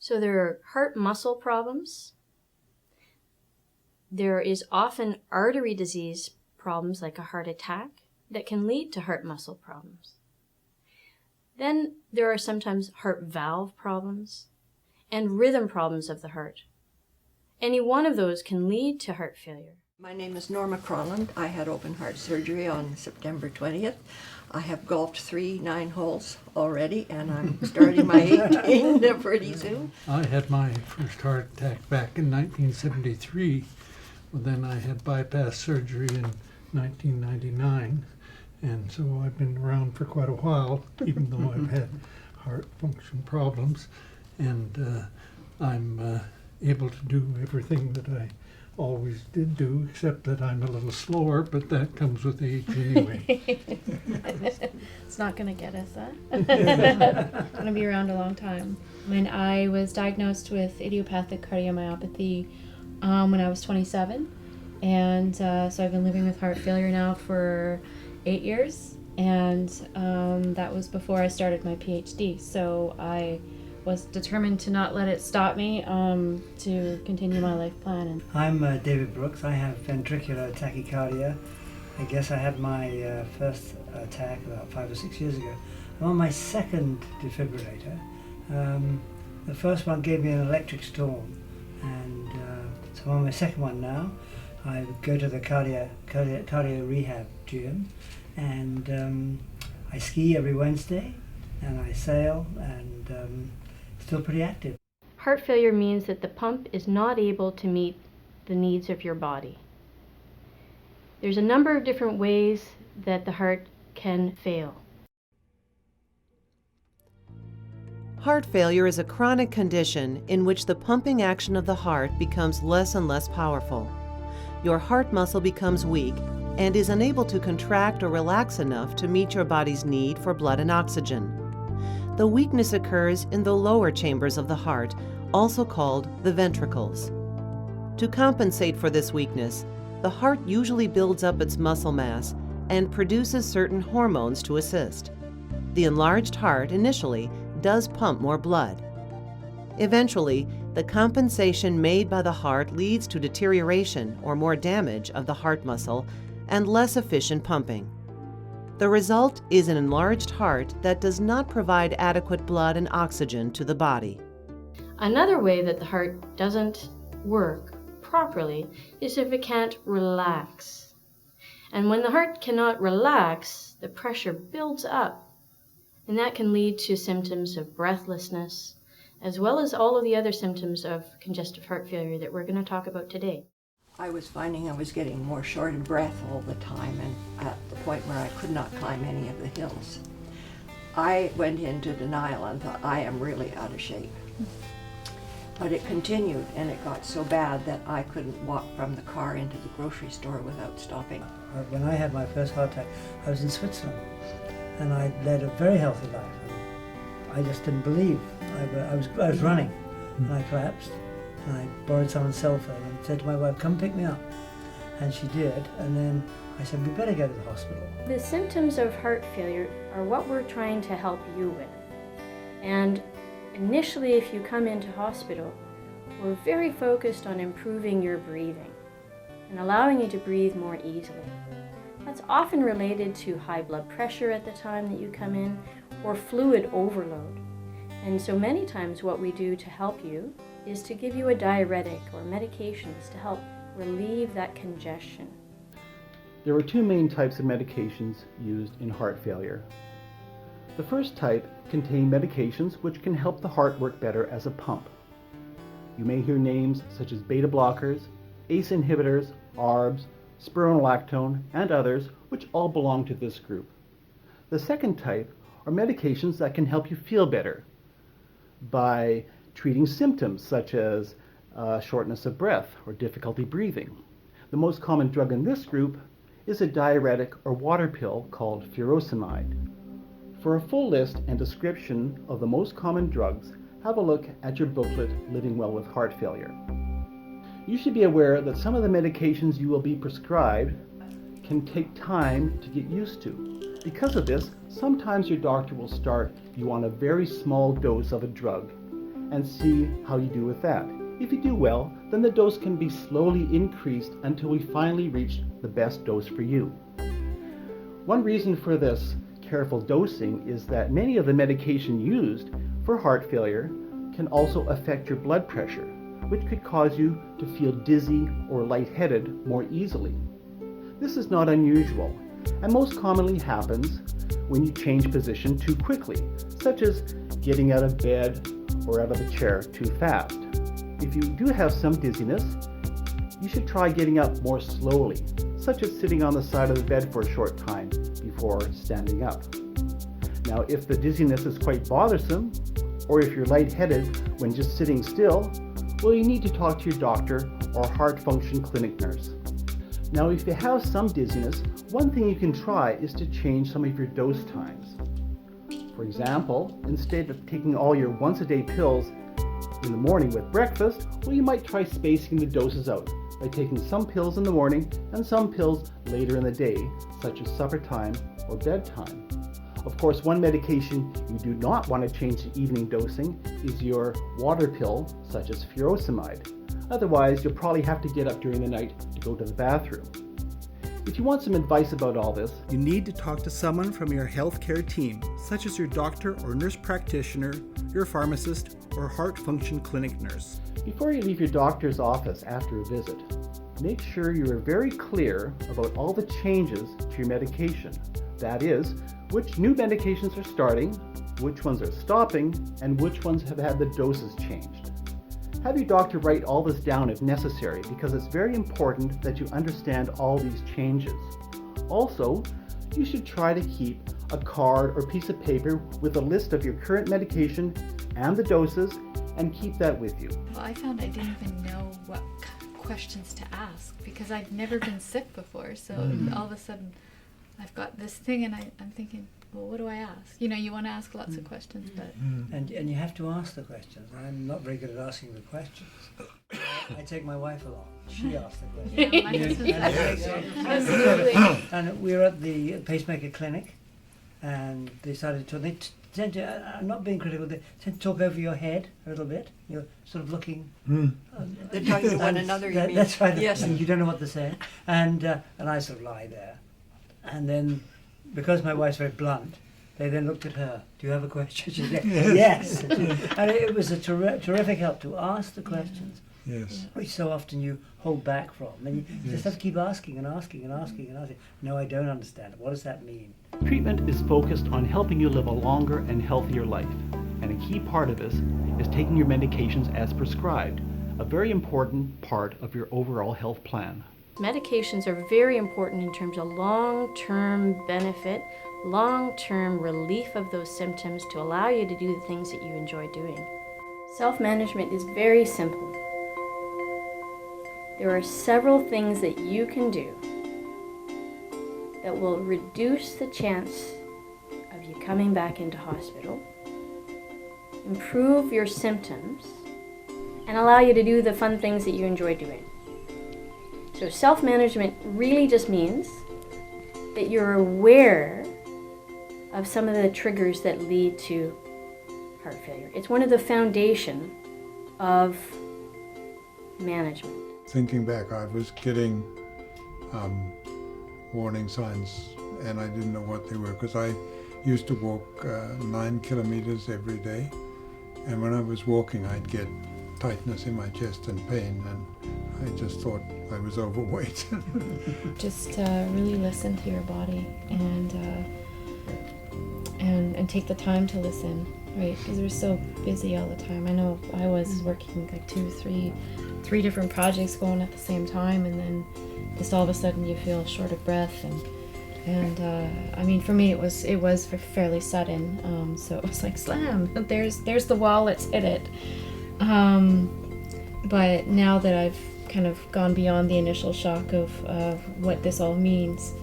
So there are heart muscle problems. There is often artery disease problems like a heart attack that can lead to heart muscle problems. Then there are sometimes heart valve problems and rhythm problems of the heart. Any one of those can lead to heart failure. My name is Norma Cronland. I had open heart surgery on September 20th. I have golfed 3 9-holes already, and I'm starting my 18th pretty soon. I had my first heart attack back in 1973. Well, then I had bypass surgery in 1999. And so I've been around for quite a while, even though I've had heart function problems. And I'm able to do everything that I always did do, except that I'm a little slower, but that comes with age anyway. It's not going to get us, huh? It's going to be around a long time. When I was diagnosed with idiopathic cardiomyopathy when I was 27, and so I've been living with heart failure now for 8 years, and that was before I started my PhD. So I was determined to not let it stop me, to continue my life plan. I'm David Brooks. I have ventricular tachycardia. I guess I had my first attack about 5 or 6 years ago. I'm on my second defibrillator. The first one gave me an electric storm, and so I'm on my second one now. I go to the cardio rehab gym, and I ski every Wednesday, and I sail, and still pretty active. Heart failure means that the pump is not able to meet the needs of your body. There's a number of different ways that the heart can fail. Heart failure is a chronic condition in which the pumping action of the heart becomes less and less powerful. Your heart muscle becomes weak and is unable to contract or relax enough to meet your body's need for blood and oxygen. The weakness occurs in the lower chambers of the heart, also called the ventricles. To compensate for this weakness, the heart usually builds up its muscle mass and produces certain hormones to assist. The enlarged heart initially does pump more blood. Eventually, the compensation made by the heart leads to deterioration or more damage of the heart muscle and less efficient pumping. The result is an enlarged heart that does not provide adequate blood and oxygen to the body. Another way that the heart doesn't work properly is if it can't relax. And when the heart cannot relax, the pressure builds up, and that can lead to symptoms of breathlessness, as well as all of the other symptoms of congestive heart failure that we're going to talk about today. I was finding I was getting more short of breath all the time, and at the point where I could not climb any of the hills. I went into denial and thought, I am really out of shape. But it continued, and it got so bad that I couldn't walk from the car into the grocery store without stopping. When I had my first heart attack, I was in Switzerland, and I led a very healthy life. I just didn't believe. I was running, and I collapsed, and I borrowed someone's cell phone and said to my wife, come pick me up. And she did, and then I said, we better go to the hospital. The symptoms of heart failure are what we're trying to help you with. And initially, if you come into hospital, we're very focused on improving your breathing and allowing you to breathe more easily. That's often related to high blood pressure at the time that you come in, or fluid overload. And so many times what we do to help you is to give you a diuretic or medications to help relieve that congestion. There are 2 main types of medications used in heart failure. The first type contain medications which can help the heart work better as a pump. You may hear names such as beta blockers, ACE inhibitors, ARBs, spironolactone, and others, which all belong to this group. The second type are medications that can help you feel better by treating symptoms such as shortness of breath or difficulty breathing. The most common drug in this group is a diuretic or water pill called furosemide. For a full list and description of the most common drugs, have a look at your booklet, Living Well with Heart Failure. You should be aware that some of the medications you will be prescribed can take time to get used to. Because of this, sometimes your doctor will start you on a very small dose of a drug, and see how you do with that. If you do well, then the dose can be slowly increased until we finally reach the best dose for you. One reason for this careful dosing is that many of the medication used for heart failure can also affect your blood pressure, which could cause you to feel dizzy or lightheaded more easily. This is not unusual, and most commonly happens when you change position too quickly, such as getting out of bed or out of the chair too fast. If you do have some dizziness, you should try getting up more slowly, such as sitting on the side of the bed for a short time before standing up. Now, if the dizziness is quite bothersome, or if you're lightheaded when just sitting still, well, you need to talk to your doctor or heart function clinic nurse. Now, if you have some dizziness, one thing you can try is to change some of your dose times. For example, instead of taking all your once-a-day pills in the morning with breakfast, well, you might try spacing the doses out by taking some pills in the morning and some pills later in the day, such as supper time or bedtime. Of course, one medication you do not want to change to evening dosing is your water pill, such as furosemide. Otherwise, you'll probably have to get up during the night to go to the bathroom. If you want some advice about all this, you need to talk to someone from your healthcare team, such as your doctor or nurse practitioner, your pharmacist, or heart function clinic nurse. Before you leave your doctor's office after a visit, make sure you are very clear about all the changes to your medication. That is, which new medications are starting, which ones are stopping, and which ones have had the doses changed. Have your doctor write all this down if necessary, because it's very important that you understand all these changes. Also, you should try to keep a card or piece of paper with a list of your current medication and the doses, and keep that with you. Well, I found I didn't even know what questions to ask because I'd never been sick before. So all of a sudden, I've got this thing, and I'm thinking, well, what do I ask? You know, you want to ask lots of questions, but... And you have to ask the questions. I'm not very good at asking the questions. I take my wife along. She asks the questions. Yeah, my husband absolutely. And we were at the pacemaker clinic, and they started to... They tend to, I'm not being critical, they tend to talk over your head a little bit. You're sort of looking... They're talking to one another, you mean? That's right. Yes. And you don't know what to say. And I sort of lie there. And then, because my wife's very blunt, they then looked at her. Do you have a question? She said, yes. And it was a terrific help to ask the questions, which so often you hold back from. And you just have to keep asking and asking and asking and asking. No, I don't understand it. What does that mean? Treatment is focused on helping you live a longer and healthier life, and a key part of this is taking your medications as prescribed, a very important part of your overall health plan. Medications are very important in terms of long-term benefit, long-term relief of those symptoms to allow you to do the things that you enjoy doing. Self-management is very simple. There are several things that you can do that will reduce the chance of you coming back into hospital, improve your symptoms, and allow you to do the fun things that you enjoy doing. So self-management really just means that you're aware of some of the triggers that lead to heart failure. It's one of the foundation of management. Thinking back, I was getting warning signs, and I didn't know what they were because I used to walk 9 kilometers every day, and when I was walking I'd get tightness in my chest and pain, and I just thought I was overweight. Just really listen to your body and take the time to listen, right? Because we're so busy all the time. I know I was working like 2, 3 different projects going at the same time, and then just all of a sudden you feel short of breath, and I mean, for me it was fairly sudden. So it was like slam. There's the wall. Let's hit it. But now that I've kind of gone beyond the initial shock of what this all means,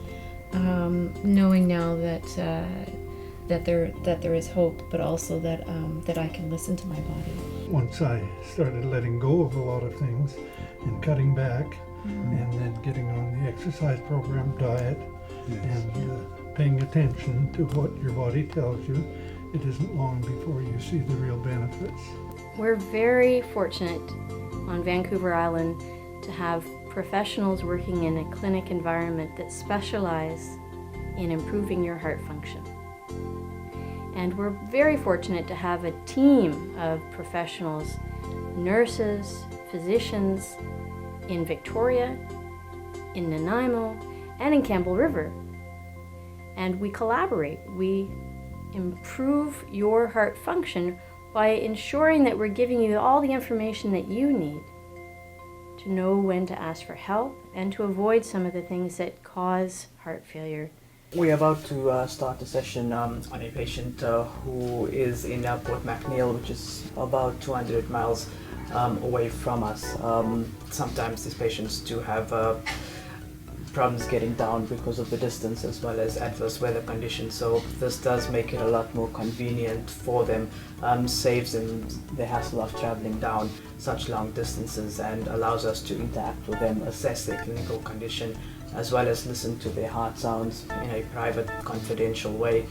knowing now that there is hope, but also that I can listen to my body. Once I started letting go of a lot of things and cutting back, and then getting on the exercise program, diet, and paying attention to what your body tells you, it isn't long before you see the real benefits. We're very fortunate on Vancouver Island to have professionals working in a clinic environment that specialize in improving your heart function. And we're very fortunate to have a team of professionals, nurses, physicians in Victoria, in Nanaimo, and in Campbell River. And we collaborate. We improve your heart function by ensuring that we're giving you all the information that you need to know when to ask for help and to avoid some of the things that cause heart failure. We're about to start a session on a patient who is in Port McNeill, which is about 200 miles away from us. Sometimes these patients do have problems getting down because of the distance as well as adverse weather conditions, so this does make it a lot more convenient for them, saves them the hassle of traveling down such long distances and allows us to interact with them, assess their clinical condition, as well as listen to their heart sounds in a private, confidential way.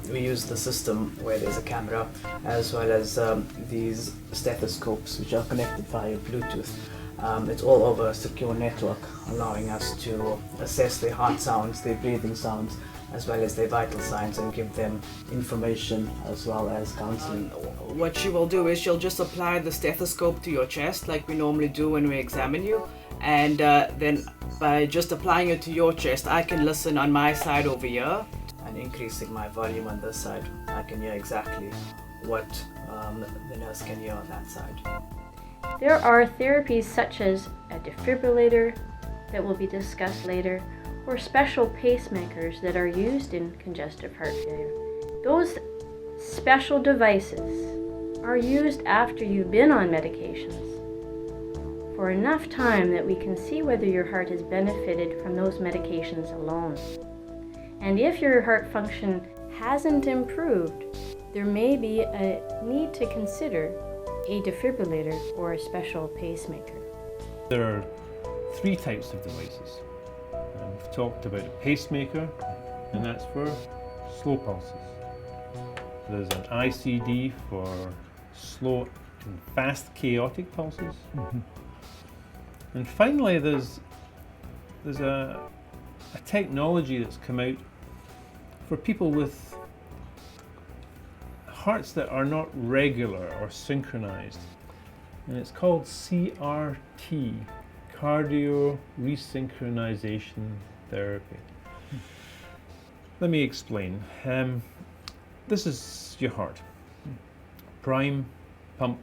We use the system where there's a camera as well as these stethoscopes which are connected via Bluetooth. It's all over a secure network, allowing us to assess their heart sounds, their breathing sounds, as well as their vital signs, and give them information as well as counseling. What she will do is she'll just apply the stethoscope to your chest like we normally do when we examine you, and then by just applying it to your chest, I can listen on my side over here, and increasing my volume on this side, I can hear exactly what the nurse can hear on that side. There are therapies such as a defibrillator that will be discussed later, or special pacemakers that are used in congestive heart failure. Those special devices are used after you've been on medications for enough time that we can see whether your heart has benefited from those medications alone. And if your heart function hasn't improved, there may be a need to consider a defibrillator or a special pacemaker. There are 3 types of devices. We've talked about a pacemaker, and that's for slow pulses. There's an ICD for slow and fast chaotic pulses. And finally there's a technology that's come out for people with hearts that are not regular or synchronized, and it's called CRT, cardio resynchronization therapy. Let me explain. This is your heart. Prime, pump,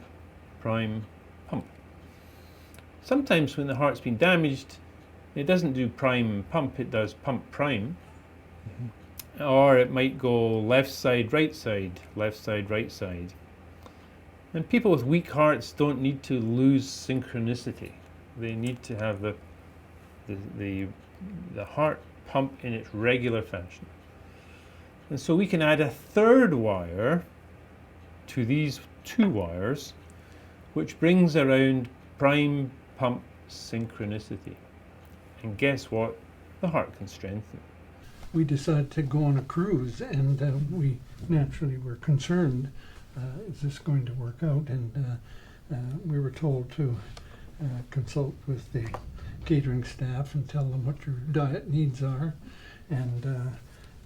prime, pump. Sometimes when the heart's been damaged, it doesn't do prime pump, it does pump prime. Or it might go left side, right side, left side, right side. And people with weak hearts don't need to lose synchronicity. They need to have the heart pump in its regular fashion. And so we can add a 3rd wire to these 2 wires, which brings around prime pump synchronicity. And guess what? The heart can strengthen. We decided to go on a cruise, and we naturally were concerned, is this going to work out? And we were told to consult with the catering staff and tell them what your diet needs are. And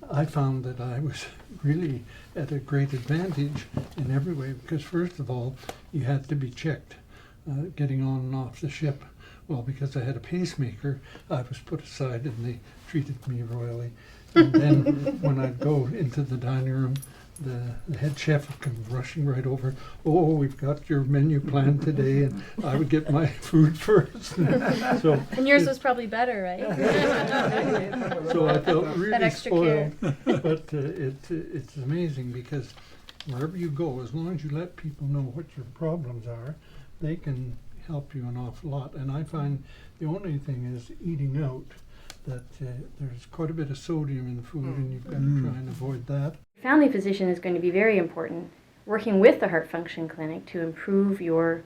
I found that I was really at a great advantage in every way, because first of all, you had to be checked getting on and off the ship. Well, because I had a pacemaker, I was put aside and they treated me royally. And then when I'd go into the dining room, the head chef would come rushing right over. Oh, we've got your menu planned today, and I would get my food first. So And yours was probably better, right? so I felt That really extra spoiled. But it's amazing, because wherever you go, as long as you let people know what your problems are, they can help you an awful lot. And I find the only thing is eating out, that there's quite a bit of sodium in food, and you've got to try and avoid that. Family physician is going to be very important, working with the heart function clinic to improve your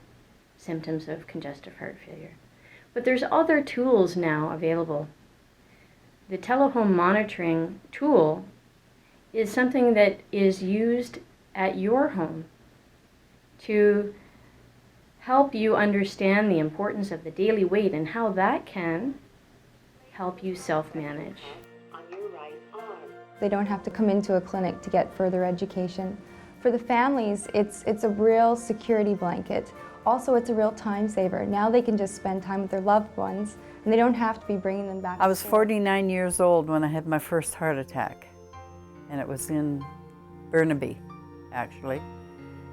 symptoms of congestive heart failure. But there's other tools now available. The telehome monitoring tool is something that is used at your home to help you understand the importance of the daily weight and how that can help you self-manage. They don't have to come into a clinic to get further education. For the families, it's a real security blanket. Also, it's a real time saver. Now they can just spend time with their loved ones, and they don't have to be bringing them back. I was 49 years old when I had my first heart attack, and it was in Burnaby, actually,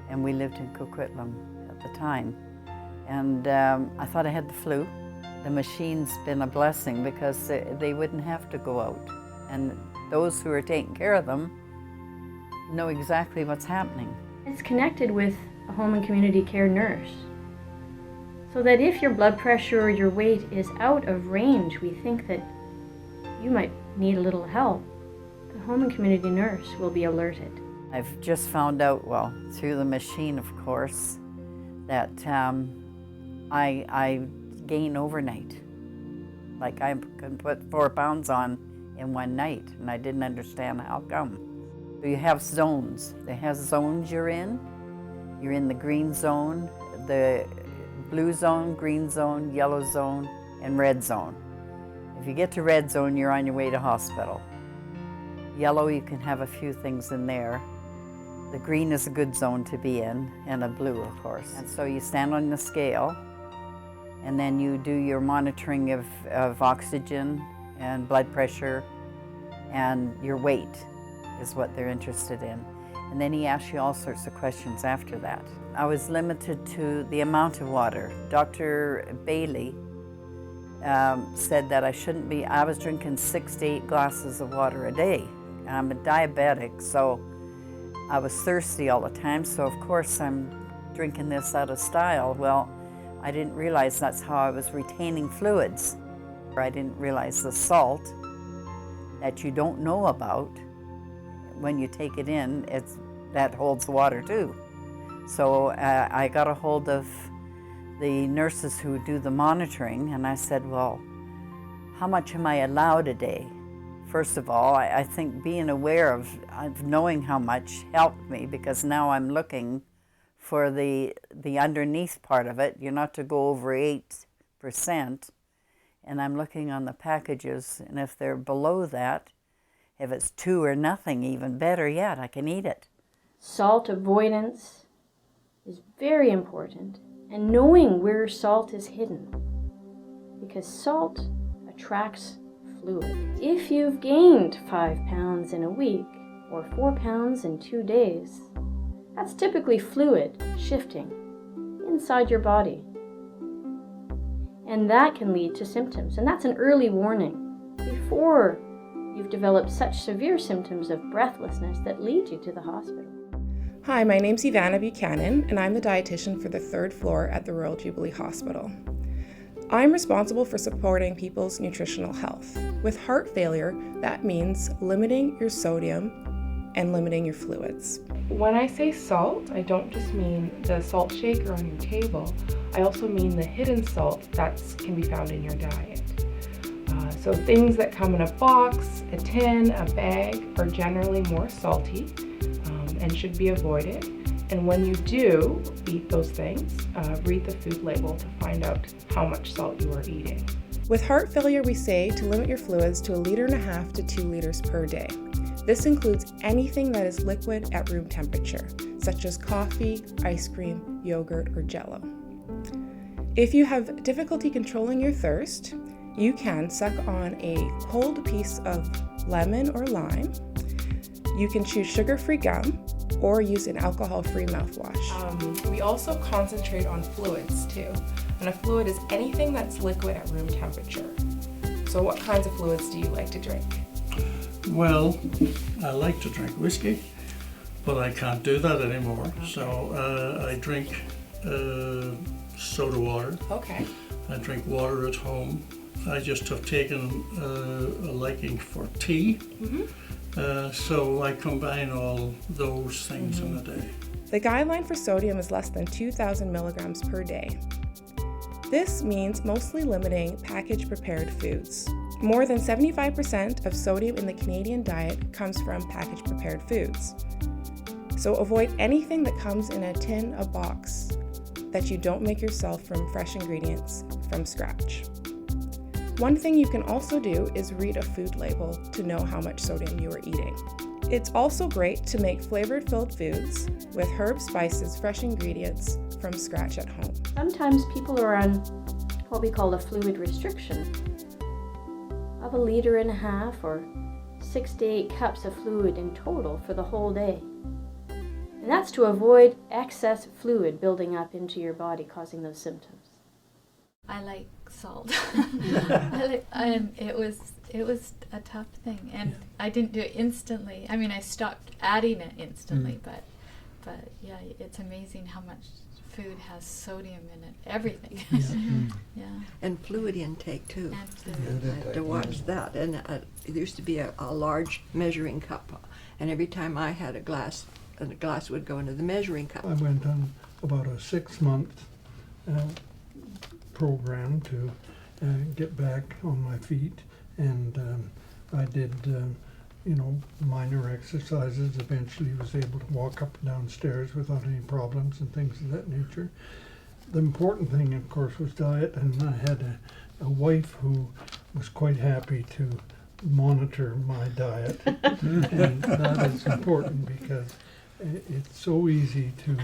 and we lived in Coquitlam at the time. And I thought I had the flu. The machine's been a blessing because they wouldn't have to go out, and those who are taking care of them know exactly what's happening. It's connected with a home and community care nurse, so that if your blood pressure or your weight is out of range, we think that you might need a little help, the home and community nurse will be alerted. I've just found out, well, through the machine, of course, that I gain overnight. Like I can put 4 pounds on in one night, and I didn't understand how come. So you have zones. They have zones you're in. You're in the green zone, the blue zone, green zone, yellow zone, and red zone. If you get to red zone, you're on your way to hospital. Yellow, you can have a few things in there. The green is a good zone to be in, and a blue, of course. And so you stand on the scale, and then you do your monitoring of oxygen and blood pressure, and your weight is what they're interested in. And then he asks you all sorts of questions after that. I was limited to the amount of water. Dr. Baillie said that I was drinking 6 to 8 glasses of water a day. I'm a diabetic, so I was thirsty all the time, so of course I'm drinking this out of style. Well, I didn't realize that's how I was retaining fluids. I didn't realize the salt that you don't know about, when you take it in, that holds water too. So I got a hold of the nurses who do the monitoring, and I said, well, how much am I allowed a day? First of all, I think being aware of knowing how much helped me, because now I'm looking for the underneath part of it. You're not to go over 8%, and I'm looking on the packages, and if they're below that, if it's 2 or nothing, even better yet, I can eat it. Salt avoidance is very important, and knowing where salt is hidden, because salt attracts fluid. If you've gained 5 pounds in a week or 4 pounds in 2 days, that's typically fluid shifting inside your body. And that can lead to symptoms, and that's an early warning before you've developed such severe symptoms of breathlessness that lead you to the hospital. Hi, my name's Yvanna Buchanan, and I'm the dietitian for the 3rd floor at the Royal Jubilee Hospital. I'm responsible for supporting people's nutritional health. With heart failure, that means limiting your sodium and limiting your fluids. When I say salt, I don't just mean the salt shaker on your table. I also mean the hidden salt that can be found in your diet. So things that come in a box, a tin, a bag are generally more salty and should be avoided. And when you do eat those things, read the food label to find out how much salt you are eating. With heart failure, we say to limit your fluids to 1.5 liters to 2 liters per day. This includes anything that is liquid at room temperature, such as coffee, ice cream, yogurt, or Jell-O. If you have difficulty controlling your thirst, you can suck on a cold piece of lemon or lime. You can choose sugar-free gum or use an alcohol-free mouthwash. We also concentrate on fluids too. And a fluid is anything that's liquid at room temperature. So what kinds of fluids do you like to drink? Well, I like to drink whiskey, but I can't do that anymore. So I drink soda water. Okay. I drink water at home. I just have taken a liking for tea. So I combine all those things in a day. The guideline for sodium is less than 2,000 milligrams per day. This means mostly limiting packaged prepared foods. More than 75% of sodium in the Canadian diet comes from packaged prepared foods. So avoid anything that comes in a tin, a box, that you don't make yourself from fresh ingredients from scratch. One thing you can also do is read a food label to know how much sodium you are eating. It's also great to make flavor-filled foods with herbs, spices, fresh ingredients from scratch at home. Sometimes people are on what we call a fluid restriction of 1.5 liters or 6 to 8 cups of fluid in total for the whole day. And that's to avoid excess fluid building up into your body, causing those symptoms. I like salt. It was a tough thing, and I didn't do it instantly. I mean, I stopped adding it instantly, but yeah, it's amazing how much food has sodium in it. Everything. Yeah. And fluid intake too. And fluid. I had to watch that. And there used to be a large measuring cup, and every time I had a glass would go into the measuring cup. I went on about a 6-month program to get back on my feet, and I did minor exercises. Eventually was able to walk up and down stairs without any problems and things of that nature. The important thing, of course, was diet, and I had a wife who was quite happy to monitor my diet, and that is important because it's so easy to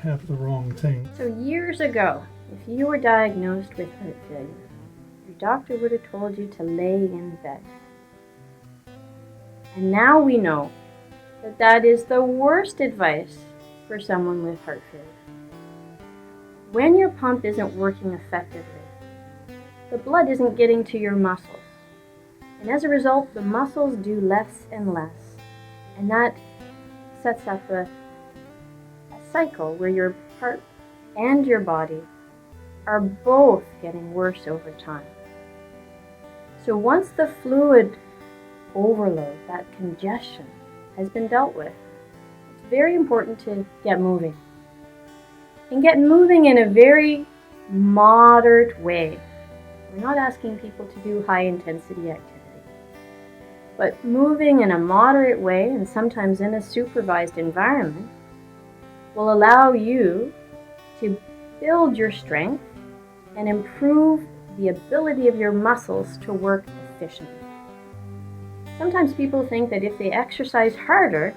have the wrong thing. So years ago, if you were diagnosed with heart failure, your doctor would have told you to lay in bed. And now we know that that is the worst advice for someone with heart failure. When your pump isn't working effectively, the blood isn't getting to your muscles. And as a result, the muscles do less and less. And that sets up a cycle where your heart and your body are both getting worse over time. So once the fluid overload, that congestion, has been dealt with, it's very important to get moving. And get moving in a very moderate way. We're not asking people to do high intensity activity. But moving in a moderate way, and sometimes in a supervised environment, will allow you to build your strength and improve the ability of your muscles to work efficiently. Sometimes people think that if they exercise harder,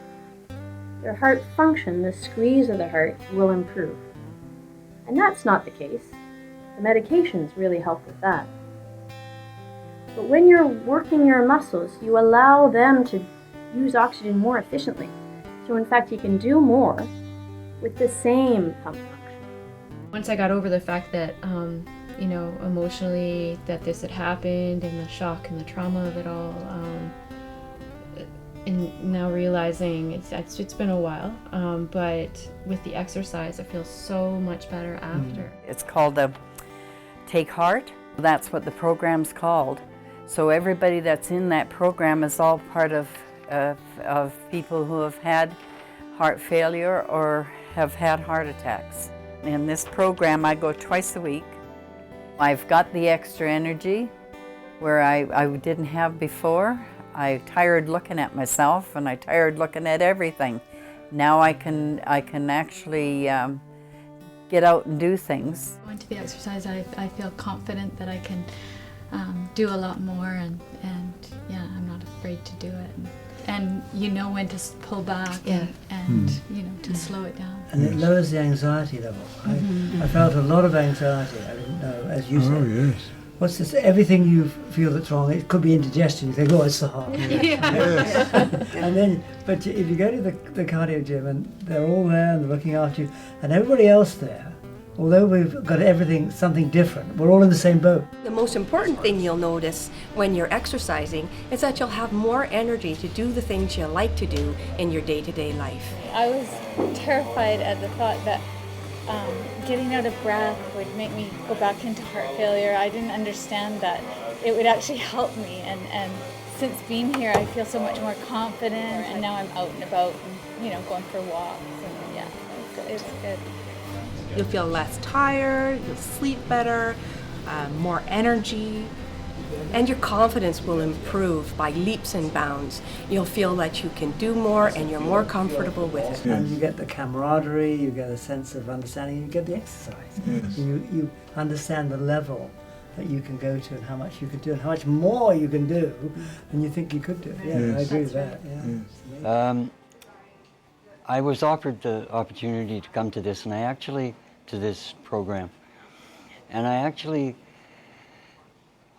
their heart function, the squeeze of the heart, will improve. And that's not the case. The medications really help with that. But when you're working your muscles, you allow them to use oxygen more efficiently. So in fact, you can do more with the same pump function. Once I got over the fact that, emotionally that this had happened and the shock and the trauma of it all, and now realizing it's been a while, but with the exercise, I feel so much better after. It's called Take Heart. That's what the program's called. So everybody that's in that program is all part of people who have had heart failure or have had heart attacks. In this program, I go twice a week. I've got the extra energy where I didn't have before. I tired looking at myself, and I tired looking at everything. Now I can actually get out and do things. Going to the exercise, I feel confident that I can do a lot more, and yeah, I'm not afraid to do it. And you know when to pull back and to slow it down. And it lowers the anxiety level. I felt a lot of anxiety. I didn't know, as you said. Oh, yes. What's this? Everything you feel that's wrong, it could be indigestion. You think, oh, it's the heart. Yes. And then, but if you go to the cardio gym and they're all there and they're looking after you, and everybody else there, although we've got something different, we're all in the same boat. The most important thing you'll notice when you're exercising is that you'll have more energy to do the things you like to do in your day-to-day life. I was terrified at the thought that getting out of breath would make me go back into heart failure. I didn't understand that it would actually help me, and since being here I feel so much more confident, and now I'm out and about and going for walks, and yeah, it's good. You'll feel less tired, you'll sleep better, more energy, And your confidence will improve by leaps and bounds. You'll feel that you can do more and you're more comfortable with it. And you get the camaraderie, you get a sense of understanding, you get the exercise. Yes. You understand the level that you can go to and how much you can do and how much more you can do than you think you could do. Yeah, Yes. I agree with that. Yeah. I was offered the opportunity to come to this, to this program, and I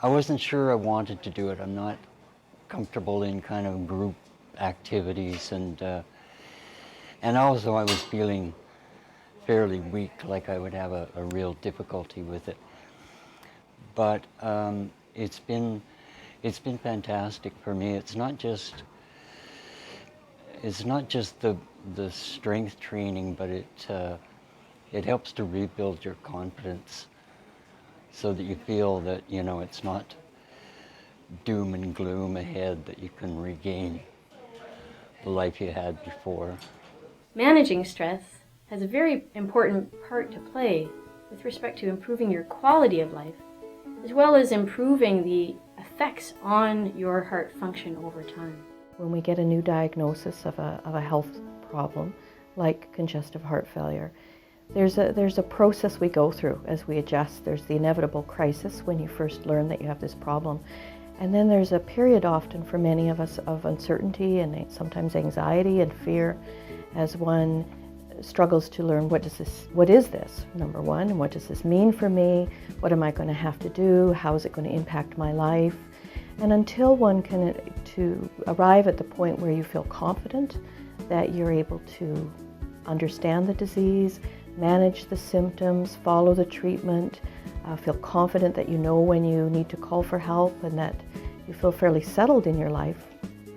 wasn't sure I wanted to do it. I'm not comfortable in kind of group activities, and also I was feeling fairly weak, like I would have a real difficulty with it. But it's been fantastic for me. It's not just the strength training, but it helps to rebuild your confidence, so that you feel that, you know, it's not doom and gloom ahead, that you can regain the life you had before. Managing stress has a very important part to play with respect to improving your quality of life, as well as improving the effects on your heart function over time. When we get a new diagnosis of a health problem, like congestive heart failure, there's a process we go through as we adjust. There's the inevitable crisis when you first learn that you have this problem. And then there's a period often for many of us of uncertainty and sometimes anxiety and fear as one struggles to learn what is this, number one, and what does this mean for me? What am I going to have to do? How is it going to impact my life? And until one can to arrive at the point where you feel confident that you're able to understand the disease, manage the symptoms, follow the treatment, feel confident that you know when you need to call for help and that you feel fairly settled in your life,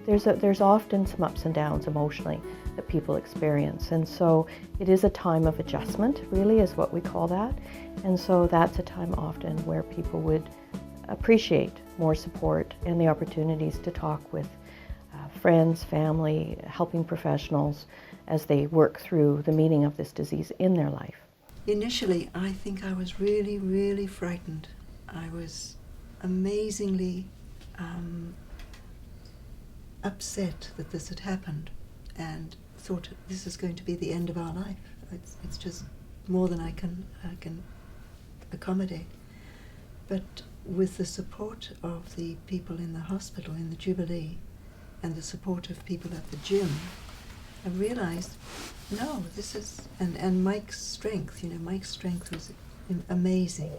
there's often some ups and downs emotionally that people experience. And so it is a time of adjustment, really, is what we call that. And so that's a time often where people would appreciate more support and the opportunities to talk with friends, family, helping professionals as they work through the meaning of this disease in their life. Initially, I think I was really, really frightened. I was amazingly upset that this had happened and thought this is going to be the end of our life. It's just more than I can accommodate. But with the support of the people in the hospital, in the Jubilee, and the support of people at the gym, I realized, no, this is, and Mike's strength, Mike's strength was amazing.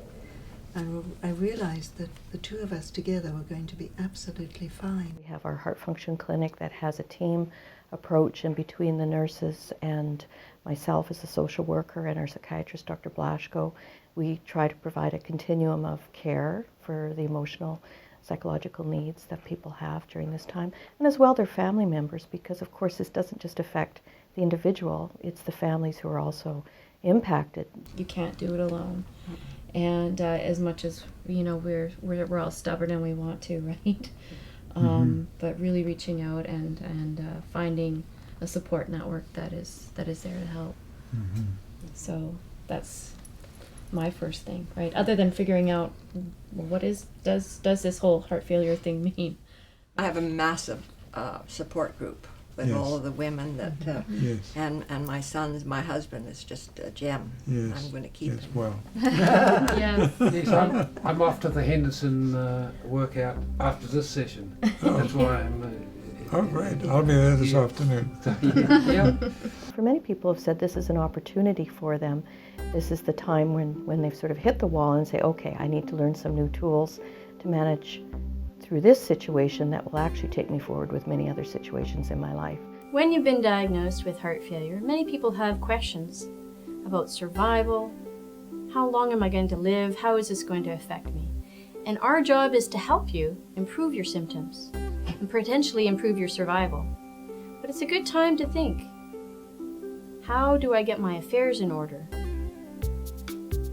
I realized that the two of us together were going to be absolutely fine. We have our heart function clinic that has a team approach, and between the nurses and myself as a social worker and our psychiatrist, Dr. Blaschko, we try to provide a continuum of care for the emotional, psychological needs that people have during this time, and as well their family members, because of course this doesn't just affect the individual, it's the families who are also impacted. You can't do it alone. And as much as we're all stubborn and we want to, right? But really reaching out and finding a support network that is there to help. So that's my first thing, right? Other than figuring out, well, does this whole heart failure thing mean? I have a massive support group with all of the women that, and my husband is just a gem. Yes. I'm going to keep him. Well. Yes. Yes, I'm off to the Henderson workout after this session. That's why I'm. Oh, great! I'll be there this afternoon. For many people have said this is an opportunity for them. This is the time when they've sort of hit the wall and say, okay, I need to learn some new tools to manage through this situation that will actually take me forward with many other situations in my life. When you've been diagnosed with heart failure, many people have questions about survival. How long am I going to live? How is this going to affect me? And our job is to help you improve your symptoms and potentially improve your survival. But it's a good time to think, how do I get my affairs in order?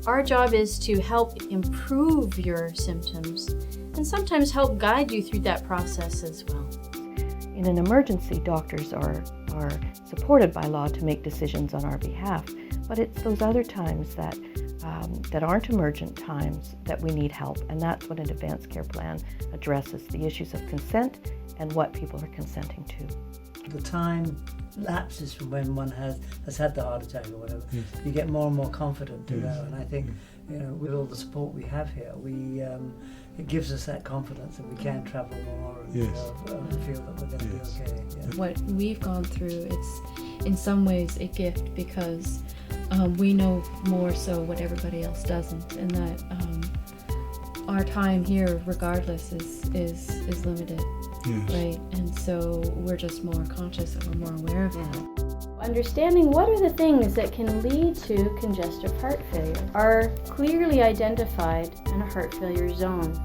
Our job is to help improve your symptoms and sometimes help guide you through that process as well. In an emergency, doctors are supported by law to make decisions on our behalf, but it's those other times that that aren't emergent times that we need help, and that's what an advanced care plan addresses, the issues of consent and what people are consenting to. The time lapses from when one has had the heart attack or whatever. Yes. You get more and more confident to Yes. go, and I think with all the support we have here, it gives us that confidence that we can travel more and Yes. feel that we're going to Yes. be okay. Yeah. What we've gone through, it's in some ways a gift because we know more so what everybody else doesn't, and that our time here, regardless, is limited, Yes. right? And so we're just more conscious and we're more aware of that. Understanding what are the things that can lead to congestive heart failure are clearly identified in a heart failure zone.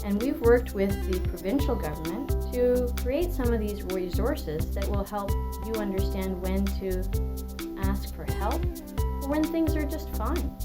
And we've worked with the provincial government to create some of these resources that will help you understand when to ask for help or when things are just fine.